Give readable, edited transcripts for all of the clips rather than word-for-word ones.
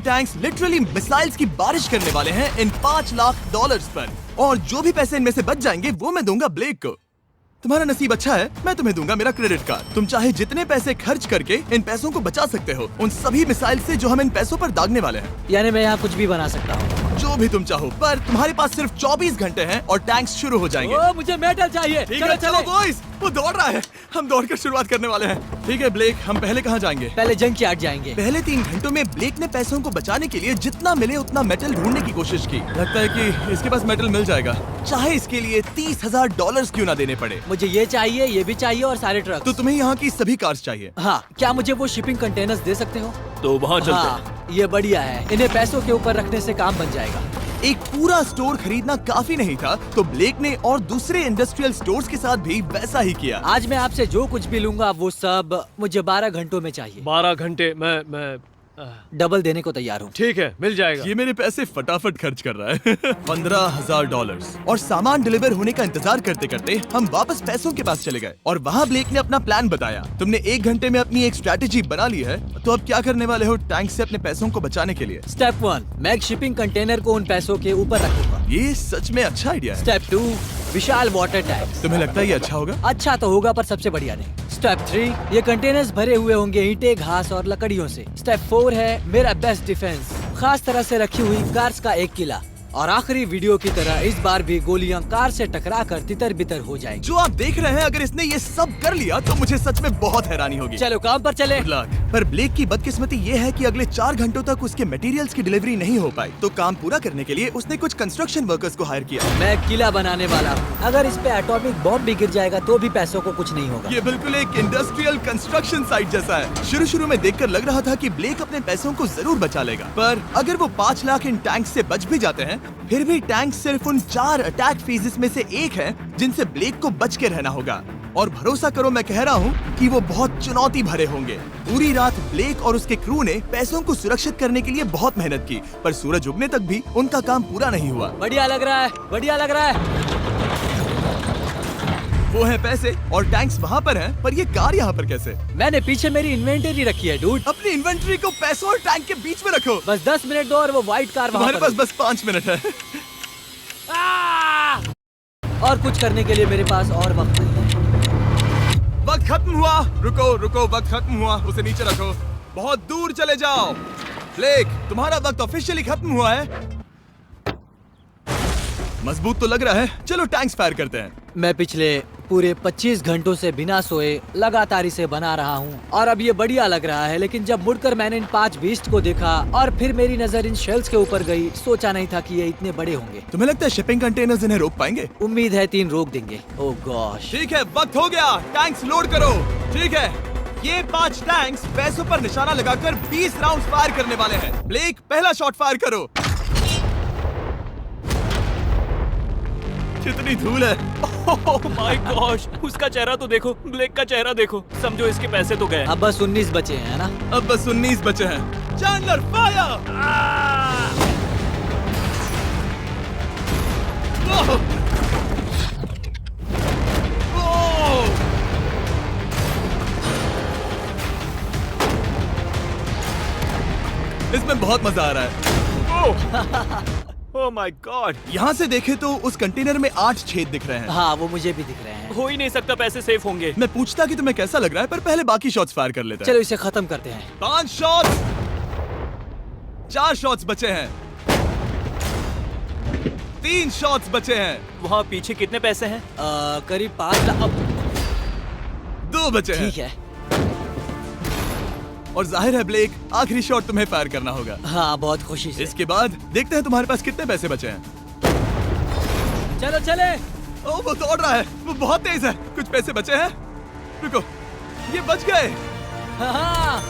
Tanks literally missiles की बारिश करने वाले हैं इन $5 लाख पर, और जो भी पैसे इनमें से बच जाएंगे वो मैं दूंगा ब्लेक को। तुम्हारा नसीब अच्छा है, मैं तुम्हें दूंगा मेरा क्रेडिट कार्ड। तुम चाहे जितने पैसे खर्च करके इन पैसों को बचा सकते हो, उन सभी मिसाइल से जो हम इन पैसों पर दागने वाले हैं। यानी मैं यहाँ कुछ भी बना सकता हूँ? जो भी तुम चाहो, पर तुम्हारे पास सिर्फ 24 घंटे हैं और टैंक्स शुरू हो जाएंगे। ओ, मुझे मेटल चाहिए। चलो चलो बॉयज, वो दौड़ रहा है, हम दौड़कर शुरुआत करने वाले हैं। ठीक है ब्लेक, हम पहले कहाँ जाएंगे? पहले जंक यार्ड जाएंगे। पहले 3 घंटों में ब्लेक ने पैसों को बचाने के लिए जितना मिले उतना मेटल ढूंढने की कोशिश की। लगता है कि इसके पास मेटल मिल जाएगा, चाहे इसके लिए $30,000 क्यों ना देने पड़े। मुझे ये चाहिए, ये भी चाहिए और सारे ट्रक। तो तुम्हें यहाँ की सभी कार्स चाहिए? हाँ, क्या मुझे वो शिपिंग कंटेनर्स दे सकते हो? तो वहाँ चलते हैं। हाँ, ये बढ़िया है, इन्हें पैसों के ऊपर रखने से काम बन जाएगा। एक पूरा स्टोर खरीदना काफी नहीं था, तो ब्लेक ने और दूसरे इंडस्ट्रियल स्टोर्स के साथ भी वैसा ही किया। आज मैं आपसे जो कुछ भी लूंगा वो सब मुझे 12 घंटों में चाहिए। 12 घंटे मैं डबल देने को तैयार हूँ। ठीक है, मिल जाएगा। ये मेरे पैसे फटाफट खर्च कर रहा है। $15,000। और सामान डिलीवर होने का इंतजार करते करते हम वापस पैसों के पास चले गए और वहाँ ब्लेक ने अपना प्लान बताया। तुमने 1 घंटे में अपनी एक स्ट्रैटेजी बना ली है, तो अब क्या करने वाले हो टैंक से अपने पैसों को बचाने के लिए? स्टेप 1, मैं एक शिपिंग कंटेनर को उन पैसों के ऊपर रखूंगा। ये सच में अच्छा आइडिया है। स्टेप 2, विशाल वाटर टैंक। तुम्हें लगता है ये अच्छा होगा? अच्छा तो होगा, पर सबसे बढ़िया नहीं। स्टेप 3, ये कंटेनर्स भरे हुए होंगे ईंटें, घास और लकड़ियों से। स्टेप 4 है मेरा बेस्ट डिफेंस, खास तरह से रखी हुई कार्स का एक किला। और आखिरी वीडियो की तरह इस बार भी गोलियां कार से टकराकर तितर बितर हो जाएंगी। जो आप देख रहे हैं, अगर इसने ये सब कर लिया तो मुझे सच में बहुत हैरानी होगी। चलो काम पर चले। Good luck। पर ब्लेक की बदकिस्मती ये है कि अगले 4 घंटों तक उसके मटेरियल्स की डिलीवरी नहीं हो पाई, तो काम पूरा करने के लिए उसने कुछ कंस्ट्रक्शन वर्कर्स को हायर किया। मैं एक किला बनाने वाला हूँ, अगर इस पे एटॉमिक बॉम्ब भी गिर जाएगा तो भी पैसों को कुछ नहीं होगा। ये बिल्कुल एक इंडस्ट्रियल कंस्ट्रक्शन साइट जैसा है। शुरू में देखकर लग रहा था कि ब्लेक अपने पैसों को जरूर बचा लेगा, पर अगर वो 5 लाख इन टैंक से बच भी जाते हैं, फिर भी टैंक सिर्फ उन 4 अटैक फेजेस में से एक है जिनसे ब्लेक को बच के रहना होगा। और भरोसा करो, मैं कह रहा हूँ कि वो बहुत चुनौती भरे होंगे। पूरी रात ब्लेक और उसके क्रू ने पैसों को सुरक्षित करने के लिए बहुत मेहनत की, पर सूरज उगने तक भी उनका काम पूरा नहीं हुआ। बढ़िया लग रहा है, बढ़िया लग रहा है। वो है पैसे और टैंक्स वहाँ पर हैं, पर ये कार यहाँ पर कैसे? मैंने पीछे मेरी इन्वेंटरी रखी है डूड। अपनी इन्वेंट्री को पैसों और टैंक के बीच में रखो। बस 10 मिनट दो और वो व्हाइट कार वहाँ तुम्हारे पर पास बस 5 मिनट है। और कुछ करने के लिए मेरे पास और वक्त नहीं है। वक्त खत्म हुआ। रुको रुको, वक्त खत्म हुआ, उसे नीचे रखो, बहुत दूर चले जाओ। ब्लेक, तुम्हारा वक्त ऑफिशियली खत्म हुआ है। मजबूत तो लग रहा है, चलो टैंक्स फायर करते हैं। मैं पिछले पूरे 25 घंटों से बिना सोए लगातार इसे बना रहा हूँ और अब ये बढ़िया लग रहा है, लेकिन जब मुड़कर मैंने इन 5 बीस्ट को देखा और फिर मेरी नजर इन शेल्स के ऊपर गई, सोचा नहीं था कि ये इतने बड़े होंगे। तुम्हें लगता है शिपिंग कंटेनर्स इन्हें रोक पाएंगे? उम्मीद है 3 रोक देंगे। ओह गॉश। ठीक है, वक्त हो गया, टैंक्स लोड करो। ठीक है, ये 5 टैंक्स पैसों पर निशाना लगाकर 20 राउंड फायर करने वाले हैं। ब्लेक, पहला शॉट फायर करो। कितनी धूल है। ओह माय गॉश, उसका चेहरा तो देखो, ब्लेक का चेहरा देखो, समझो इसके पैसे तो गए। अब बस 19 बचे हैं ना? अब बस 19 बचे हैं। Chandler fire. इसमें बहुत मजा आ रहा है। ओह माय गॉड। यहाँ से देखे तो उस कंटेनर में 8 छेद दिख रहे हैं। हाँ, वो मुझे भी दिख रहे हैं। हो ही नहीं सकता, पैसे सेफ होंगे। मैं पूछता कि तुम्हें कैसा लग रहा है, पर पहले बाकी शॉट्स फायर कर लेते हैं। चलो इसे खत्म करते हैं। 5 शॉट्स, 4 शॉट्स बचे हैं, 3 शॉट्स बचे हैं। वहाँ पीछे कितने पैसे हैं? करीब 5 लाख। 2 बचे हैं। ठीक है। और जाहिर है ब्लेक, आखिरी शॉट तुम्हें फायर करना होगा। हाँ, बहुत खुशी से। इसके बाद देखते हैं तुम्हारे पास कितने पैसे बचे हैं। चलो चले। ओ, वो दौड़ रहा है, वो बहुत तेज है। कुछ पैसे बचे हैं। रुको, ये बच गए। हाँ,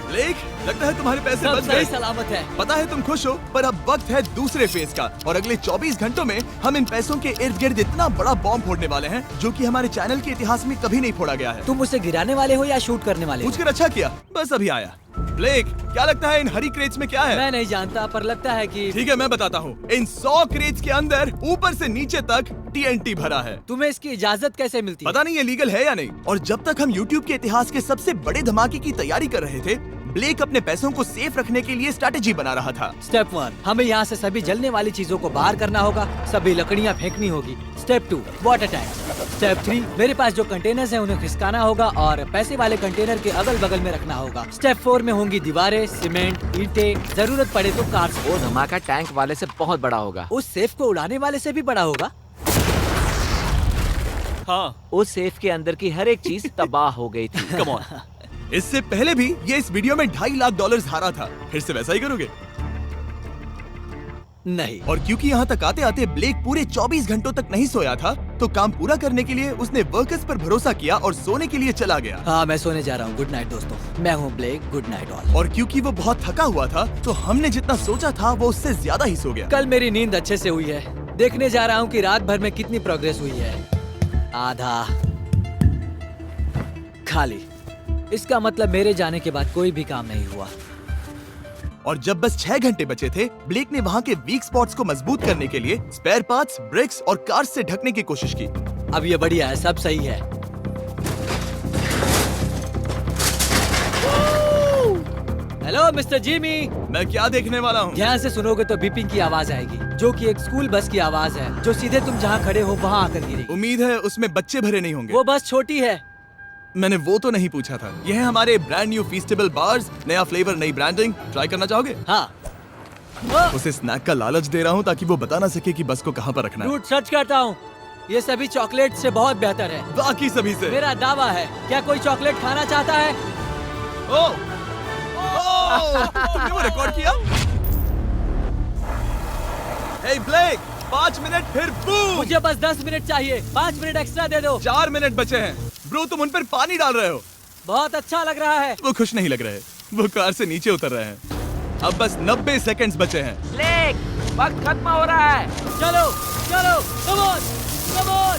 ब्लेक, लगता है तुम्हारे पैसे सब बच सही गए। सलामत है। पता है तुम खुश हो, पर अब वक्त है दूसरे फेज का, और अगले 24 घंटों में हम इन पैसों के इर्द गिर्द इतना बड़ा बॉम्ब फोड़ने वाले हैं जो कि हमारे चैनल के इतिहास में कभी नहीं फोड़ा गया है। तुम उसे गिराने वाले हो या शूट करने वाले हो? पूछकर अच्छा किया, बस अभी आया। ब्लेक, क्या लगता है इन हरी क्रेट्स में क्या है? मैं नहीं जानता, पर लगता है कि ठीक है, मैं बताता हूँ। इन 100 क्रेट्स के अंदर ऊपर से नीचे तक TNT भरा है। तुम्हें इसकी इजाजत कैसे मिलती है? पता नहीं ये लीगल है या नहीं। और जब तक हम YouTube के इतिहास के सबसे बड़े धमाके की तैयारी कर रहे थे, ब्लेक अपने पैसों को सेफ रखने के लिए स्ट्रेटेजी बना रहा था। स्टेप 1, हमें यहाँ से सभी जलने वाली चीजों को बाहर करना होगा, सभी लकड़ियाँ फेंकनी होगी। Step 2, water tank. स्टेप 3, मेरे पास जो कंटेनर्स हैं उन्हें खिसकाना होगा और पैसे वाले कंटेनर के अगल बगल में रखना होगा। स्टेप 4 में होंगी दीवारें, सीमेंट, ईंटें, जरूरत पड़े तो कार्स। वो धमाका टैंक वाले से बहुत बड़ा होगा। उस सेफ को उड़ाने वाले से भी बड़ा होगा। हाँ, उस सेफ के अंदर की हर एक चीज तबाह हो गई थी। Come on. इससे पहले भी ये इस वीडियो में $2.5 लाख हारा था। फिर से वैसा ही करोगे? नहीं। और क्योंकि यहाँ तक आते आते ब्लेक पूरे 24 घंटों तक नहीं सोया था, तो काम पूरा करने के लिए उसने वर्कर्स पर भरोसा किया और सोने के लिए चला गया। हाँ, मैं सोने जा रहा हूँ। गुड नाइट दोस्तों, मैं हूँ ब्लेक। Good night all. और क्योंकि वो बहुत थका हुआ था, तो हमने जितना सोचा था वो उससे ज्यादा ही सो गया। कल मेरी नींद अच्छे से हुई है। देखने जा रहा हूँ कि रात भर में कितनी प्रोग्रेस हुई है। आधा खाली। इसका मतलब मेरे जाने के बाद कोई भी काम नहीं हुआ। और जब बस 6 घंटे बचे थे, ब्लेक ने वहाँ के वीक स्पॉट्स को मजबूत करने के लिए स्पेयर पार्ट्स, ब्रिक्स और कार्स से ढकने की कोशिश की। अब ये बढ़िया है, सब सही है। Hello mister Jimmy. मैं क्या देखने वाला हूँ? ध्यान से सुनोगे तो बीपिंग की आवाज आएगी, जो कि एक स्कूल बस की आवाज है, जो सीधे तुम जहाँ खड़े हो वहाँ आकर गिरेगी। उम्मीद है उसमें बच्चे भरे नहीं होंगे। वो बस छोटी है। मैंने वो तो नहीं पूछा था। यह है हमारे ब्रांड न्यू फीस्टेबल बार्स, नया फ्लेवर, नई ब्रांडिंग। ट्राई करना चाहोगे? हाँ। उसे स्नैक का लालच दे रहा हूँ ताकि वो बता ना सके कि बस को कहाँ पर रखना है। झूठ सच करता हूँ, ये सभी चॉकलेट से बहुत बेहतर है। बाकी सभी से। मेरा दावा है। क्या कोई चॉकलेट खाना चाहता है? तुमने वो रिकॉर्ड किया? Hey ब्लेक, 5 मिनट फिर बूम। मुझे बस 10 मिनट चाहिए। 5 मिनट एक्स्ट्रा दे दो। 4 मिनट बचे हैं। ब्रो, तुम उन पर पानी डाल रहे हो। बहुत अच्छा लग रहा है। वो खुश नहीं लग रहे। वो कार से नीचे उतर रहे हैं। अब बस 90 सेकंड्स बचे हैं। ब्लेक, वक्त खत्म हो रहा है। चलो चलो, कम ऑन कम ऑन।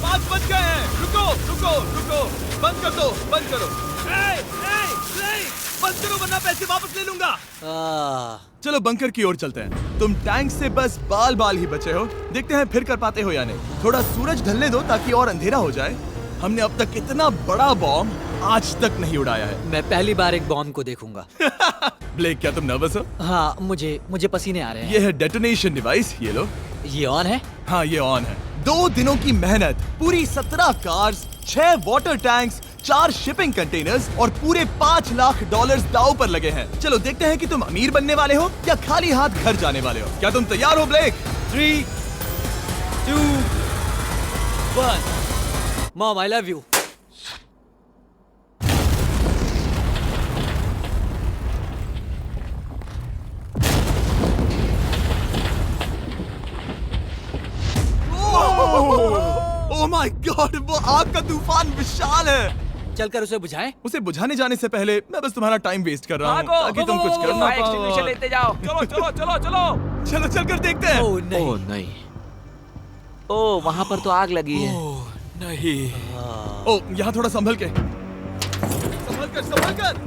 5 बज गए हैं। रुको रुको रुको, बंद कर दो, बंद करो। ब्लेक, बंद करो वरना पैसे वापस ले लूंगा। चलो बंकर की ओर चलते हैं। तुम टैंक से बस बाल बाल ही बचे हो। देखते हैं फिर कर पाते हो या नहीं। थोड़ा सूरज ढलने दो ताकि और अंधेरा हो जाए। हमने अब तक इतना बड़ा बॉम्ब आज तक नहीं उड़ाया है। मैं पहली बार एक बॉम्ब को देखूंगा। ब्लेक, क्या तुम नर्वस हो? हाँ, मुझे पसीने आ रहे हैं। ये है डेटोनेशन डिवाइस, ये लो। ये ऑन है? हाँ, ये ऑन है। 2 दिनों की मेहनत, पूरी 17 cars, 6 water tanks, 4 shipping containers और पूरे $5 लाख दांव पर लगे हैं। चलो देखते हैं कि तुम अमीर बनने वाले हो या खाली हाथ घर जाने वाले हो। क्या तुम तैयार हो Blake? 3, 2, 1। Mom, I love you. Oh my God, वो आग का तूफान विशाल है। चलकर उसे बुझाएं। उसे बुझाने जाने से पहले मैं बस तुम्हारा टाइम वेस्ट कर रहा हूँ भागो, ताकि तुम कुछ कर ना फायर एक्सटिंग्विशर पाओ। लेते जाओ। चलो चलो चलो चलो। चलो चलकर देखते हैं। ओह नहीं। ओह नहीं। ओह, वहाँ पर तो आग लगी है। ओह नहीं। ओह, यहाँ थोड़ा संभल के, संभल कर।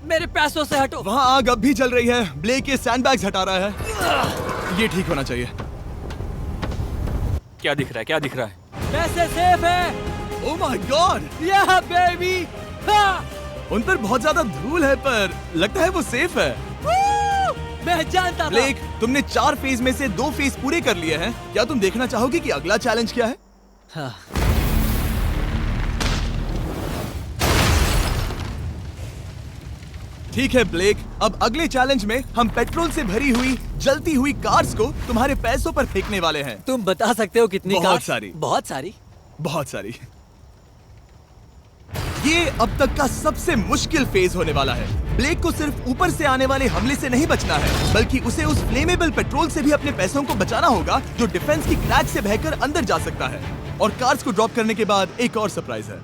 मेरे पैसों से हटो। वहाँ आग अब भी जल रही है। ब्लेक ये सैंडबैग्स हटा रहा है। ये ठीक होना चाहिए। क्या दिख रहा है? क्या दिख रहा है? पैसे सेफ है। ओह माय गॉड, या बेबी। उन पर बहुत ज्यादा धूल है पर लगता है वो सेफ है। मैं जानता था। ब्लेक, तुमने 4 फेज में से 2 फेज पूरे कर लिए हैं। क्या तुम देखना चाहोगे कि अगला चैलेंज क्या है? हाँ। ठीक है ब्लेक, अब अगले चैलेंज में हम पेट्रोल से भरी हुई जलती हुई कार्स को तुम्हारे पैसों पर फेंकने वाले हैं। तुम बता सकते हो कितनी? बहुत कार्स? सारी। बहुत सारी। बहुत सारी। ये अब तक का सबसे मुश्किल फेज होने वाला है। ब्लेक को सिर्फ ऊपर से आने वाले हमले से नहीं बचना है, बल्कि उसे उस फ्लेमेबल पेट्रोल से भी अपने पैसों को बचाना होगा जो डिफेंस की क्रैक से बहकर अंदर जा सकता है। और कार्स को ड्रॉप करने के बाद एक और सरप्राइज है।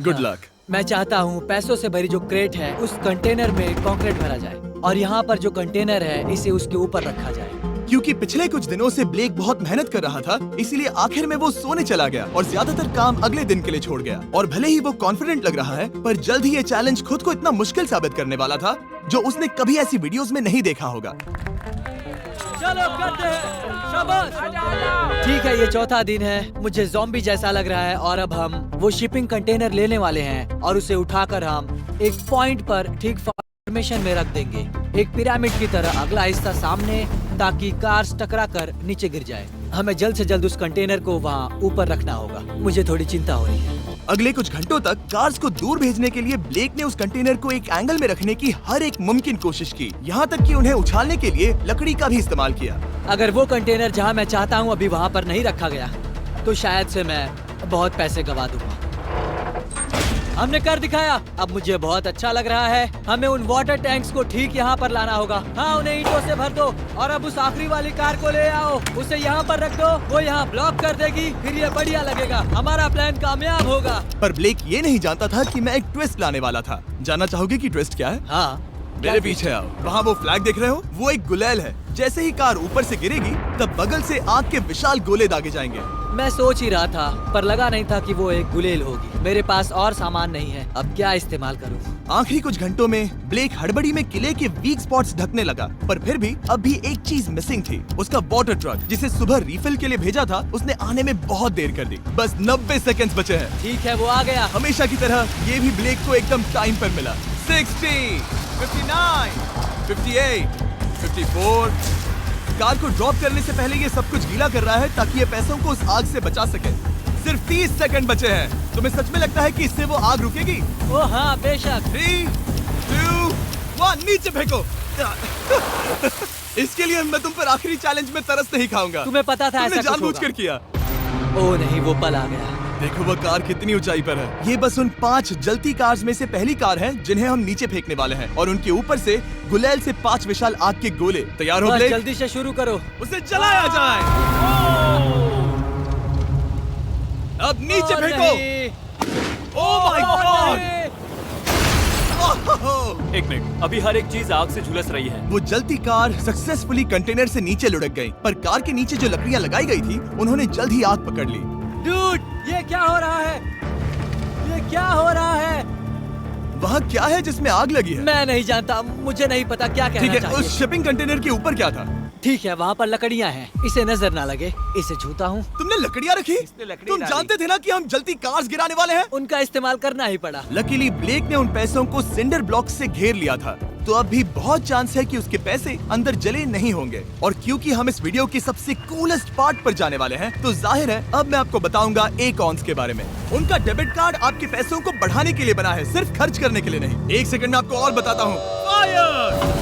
Good luck. मैं चाहता हूँ पैसों से भरी जो क्रेट है उस कंटेनर में कंक्रीट भरा जाए और यहाँ पर जो कंटेनर है इसे उसके ऊपर रखा जाए। क्योंकि पिछले कुछ दिनों से ब्लेक बहुत मेहनत कर रहा था, इसीलिए आखिर में वो सोने चला गया और ज्यादातर काम अगले दिन के लिए छोड़ गया। और भले ही वो कॉन्फिडेंट लग रहा है, पर जल्द ही ये चैलेंज खुद को इतना मुश्किल साबित करने वाला था जो उसने कभी ऐसी वीडियोस में नहीं देखा होगा। चलो करते हैं। ठीक है, ये चौथा दिन है। मुझे ज़ॉम्बी जैसा लग रहा है और अब हम वो शिपिंग कंटेनर लेने वाले हैं और उसे उठाकर हम एक पॉइंट पर ठीक फॉर्मेशन में रख देंगे, एक पिरामिड की तरह। अगला हिस्सा सामने, ताकि कार्स टकरा कर नीचे गिर जाए। हमें जल्द से जल्द उस कंटेनर को वहाँ ऊपर रखना होगा। मुझे थोड़ी चिंता हो रही है। अगले कुछ घंटों तक कार्स को दूर भेजने के लिए ब्लेक ने उस कंटेनर को एक एंगल में रखने की हर एक मुमकिन कोशिश की, यहाँ तक कि उन्हें उछालने के लिए लकड़ी का भी इस्तेमाल किया। अगर वो कंटेनर जहाँ मैं चाहता हूँ अभी वहाँ पर नहीं रखा गया, तो शायद से मैं बहुत पैसे गवा दूंगा। हमने कर दिखाया। अब मुझे बहुत अच्छा लग रहा है। हमें उन वाटर टैंक्स को ठीक यहाँ पर लाना होगा। हाँ, उन्हें ईंटों से भर दो और अब उस आखिरी वाली कार को ले आओ। उसे यहाँ पर रख दो, वो यहाँ ब्लॉक कर देगी, फिर ये बढ़िया लगेगा। हमारा प्लान कामयाब होगा। पर ब्लेक ये नहीं जानता था कि मैं एक ट्विस्ट लाने वाला था। जानना चाहोगे कि ट्विस्ट क्या है? हाँ, मेरे पीछे आओ। वहाँ वो फ्लैग देख रहे हो? वो एक गुलेल है। जैसे ही कार ऊपर से गिरेगी, तब बगल से आग के विशाल गोले दागे जाएंगे। मैं सोच ही रहा था, पर लगा नहीं था कि वो एक गुलेल होगी। मेरे पास और सामान नहीं है, अब क्या इस्तेमाल करूं? आखिरी कुछ घंटों में ब्लेक हड़बड़ी में किले के वीक स्पॉट्स ढकने लगा, पर फिर भी अब भी एक चीज मिसिंग थी। उसका वाटर ट्रक, जिसे सुबह रिफिल के लिए भेजा था, उसने आने में बहुत देर कर दी। बस 90 सेकंड्स बचे हैं। ठीक है, वो आ गया। हमेशा की तरह ये भी ब्लेक को एकदम टाइम पर मिला। 60, 59, 58, 54। कार को ड्रॉप करने से पहले ये सब कुछ गीला कर रहा है ताकि ये पैसों को उस आग से बचा सके। सिर्फ 30 सेकंड बचे हैं। तुम्हें सच में लगता है कि इससे वो आग रुकेगी? ओ हाँ, बेशक। 3, 2, 1, नीचे फेंको। इसके लिए मैं तुम पर आखिरी चैलेंज में तरस नहीं खाऊंगा। तुम्हें पता था तुमने ऐसा कुछ जानबूझकर होगा। किया। ओ नहीं, वो पल आ गया। देखो वो कार कितनी ऊंचाई पर है। ये बस उन 5 जलती कार्स में से पहली कार है जिन्हें हम नीचे फेंकने वाले हैं, और उनके ऊपर से गुलेल से 5 विशाल आग के गोले। तैयार हो बस ब्लेक? जल्दी से शुरू करो। उसे जलाया जाए। अब नीचे ओ फेंको। नहीं। Oh my oh God! नहीं। एक मिनट, अभी हर एक चीज आग से झुलस रही है। वो जलती कार सक्सेसफुली कंटेनर से नीचे लुढ़क गई, पर कार के नीचे जो लकड़ियां लगाई गई थी, उन्होंने जल्द ही आग पकड़ ली। डूड, ये क्या हो रहा है? ये क्या हो रहा है? वहाँ क्या है जिसमें आग लगी है? मैं नहीं जानता, मुझे नहीं पता क्या ठीक कहना है, चाहिए। उस शिपिंग कंटेनर के ऊपर क्या था? ठीक है, वहाँ पर लकड़ियाँ हैं। इसे नजर ना लगे, इसे छूता हूँ। तुमने लकड़ियाँ रखी? लकड़ी तुम डाली। जानते थे ना कि हम जलती कार्स गिराने वाले हैं? उनका इस्तेमाल करना ही पड़ा। लकीली ब्लेक ने उन पैसों को सिंडर ब्लॉक से घेर लिया था, तो अब भी बहुत चांस है कि उसके पैसे अंदर जले नहीं होंगे। और क्योंकि हम इस वीडियो की सबसे कूलेस्ट पार्ट पर जाने वाले हैं, तो जाहिर है अब मैं आपको बताऊंगा एकॉन्स के बारे में। उनका डेबिट कार्ड आपके पैसों को बढ़ाने के लिए बना है, सिर्फ खर्च करने के लिए नहीं। एक सेकंड में आपको और बताता हूँ। फायर!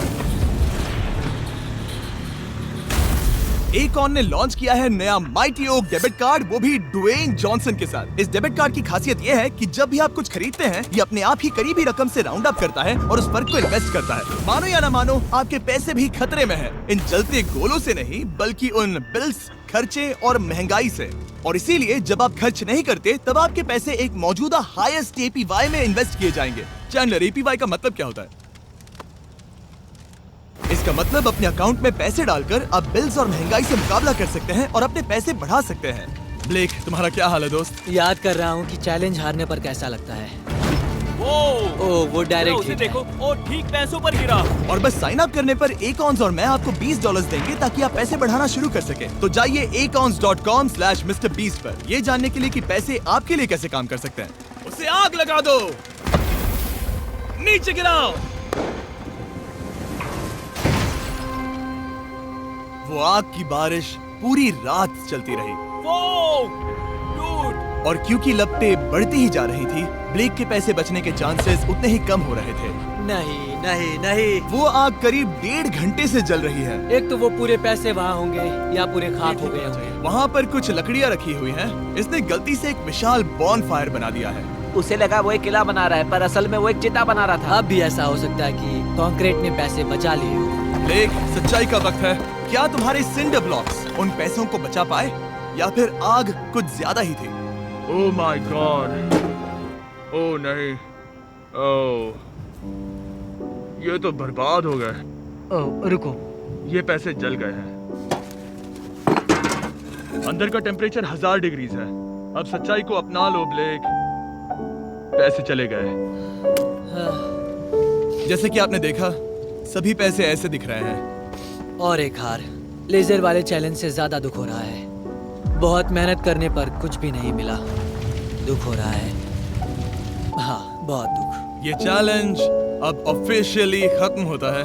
एकॉन ने लॉन्च किया है नया माइटी ओक डेबिट कार्ड, वो भी ड्वेन जॉनसन के साथ। इस डेबिट कार्ड की खासियत ये है कि जब भी आप कुछ खरीदते हैं, ये अपने आप ही करीबी रकम से राउंड अप करता है और उस फर्क को इन्वेस्ट करता है। मानो या ना मानो, आपके पैसे भी खतरे में हैं। इन जलते गोलों से नहीं, बल्कि उन बिल्स, खर्चे और महंगाई से। और इसीलिए जब आप खर्च नहीं करते, तब आपके पैसे एक मौजूदा हाईएस्ट APY में इन्वेस्ट किए जाएंगे। चैंडलर, APY का मतलब क्या होता है? इसका मतलब अपने अकाउंट में पैसे डालकर आप बिल्स और महंगाई से मुकाबला कर सकते हैं और अपने पैसे बढ़ा सकते हैं। ब्लेक, तुम्हारा क्या हाल है दोस्त? याद कर रहा हूँ कि चैलेंज हारने पर कैसा लगता है। वो डायरेक्ट उसे देखो, ओ ठीक पैसों पर गिरा। और बस साइन अप करने पर एकॉन्स और मैं आपको $20 देंगे ताकि आप पैसे बढ़ाना शुरू कर सके। तो जाइए acons.com/MrBeast पर, ये जानने के लिए कि पैसे आपके लिए कैसे काम कर सकते हैं। उसे आग लगा दो, नीचे गिराओ। वो आग की बारिश पूरी रात चलती रही। और क्योंकि लपटें बढ़ती ही जा रही थी, ब्लेक के पैसे बचने के चांसेस उतने ही कम हो रहे थे। नहीं नहीं नहीं, वो आग करीब 1.5 घंटे से जल रही है। एक तो वो पूरे पैसे वहाँ होंगे या पूरे खाक हो गए होंगे। वहाँ पर कुछ लकड़ियाँ रखी हुई हैं। इसने गलती से एक विशाल बॉनफायर बना दिया है। उसे लगा वो एक किला बना रहा है, पर असल में वो एक चिता बना रहा था। अब भी ऐसा हो सकता है कि कंक्रीट ने पैसे बचा लिए हो। ब्लेक, सच्चाई का वक्त है। क्या तुम्हारे सिंडर ब्लॉक्स उन पैसों को बचा पाए, या फिर आग कुछ ज्यादा ही थी? ओह माय गॉड! ओह नहीं, ओह, ये तो बर्बाद हो गए। ओह रुको, ये पैसे जल गए हैं। अंदर का टेम्परेचर 1000 डिग्री है। अब सच्चाई को अपना लो ब्लेक, पैसे चले गए। जैसे कि आपने देखा, सभी पैसे ऐसे दिख रहे हैं। और एक हार। लेजर वाले चैलेंज से ज्यादा दुख हो रहा है। बहुत मेहनत करने पर कुछ भी नहीं मिला। दुख हो रहा है। हाँ, बहुत दुख। ये चैलेंज अब ऑफिशियली खत्म होता है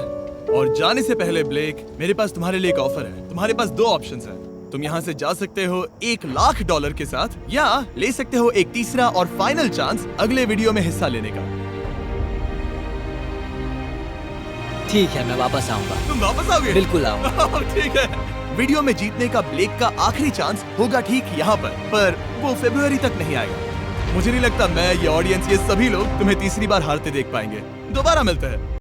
और जाने से पहले ब्लेक, मेरे पास तुम्हारे लिए एक ऑफर है। तुम्हारे पास दो ऑप्शंस हैं। तुम यहाँ से जा सकते हो $1,00,000 के साथ, या ले सकते हो एक तीसरा और फाइनल चांस अगले वीडियो में हिस्सा लेने का। ठीक है, मैं वापस आऊंगा। तुम वापस आओगे? बिल्कुल आऊंगा। ठीक है। वीडियो में जीतने का ब्लेक का आखिरी चांस होगा ठीक यहाँ पर वो फरवरी तक नहीं आएगा। मुझे नहीं लगता मैं, ये ऑडियंस, ये सभी लोग तुम्हें तीसरी बार हारते देख पाएंगे। दोबारा मिलते हैं।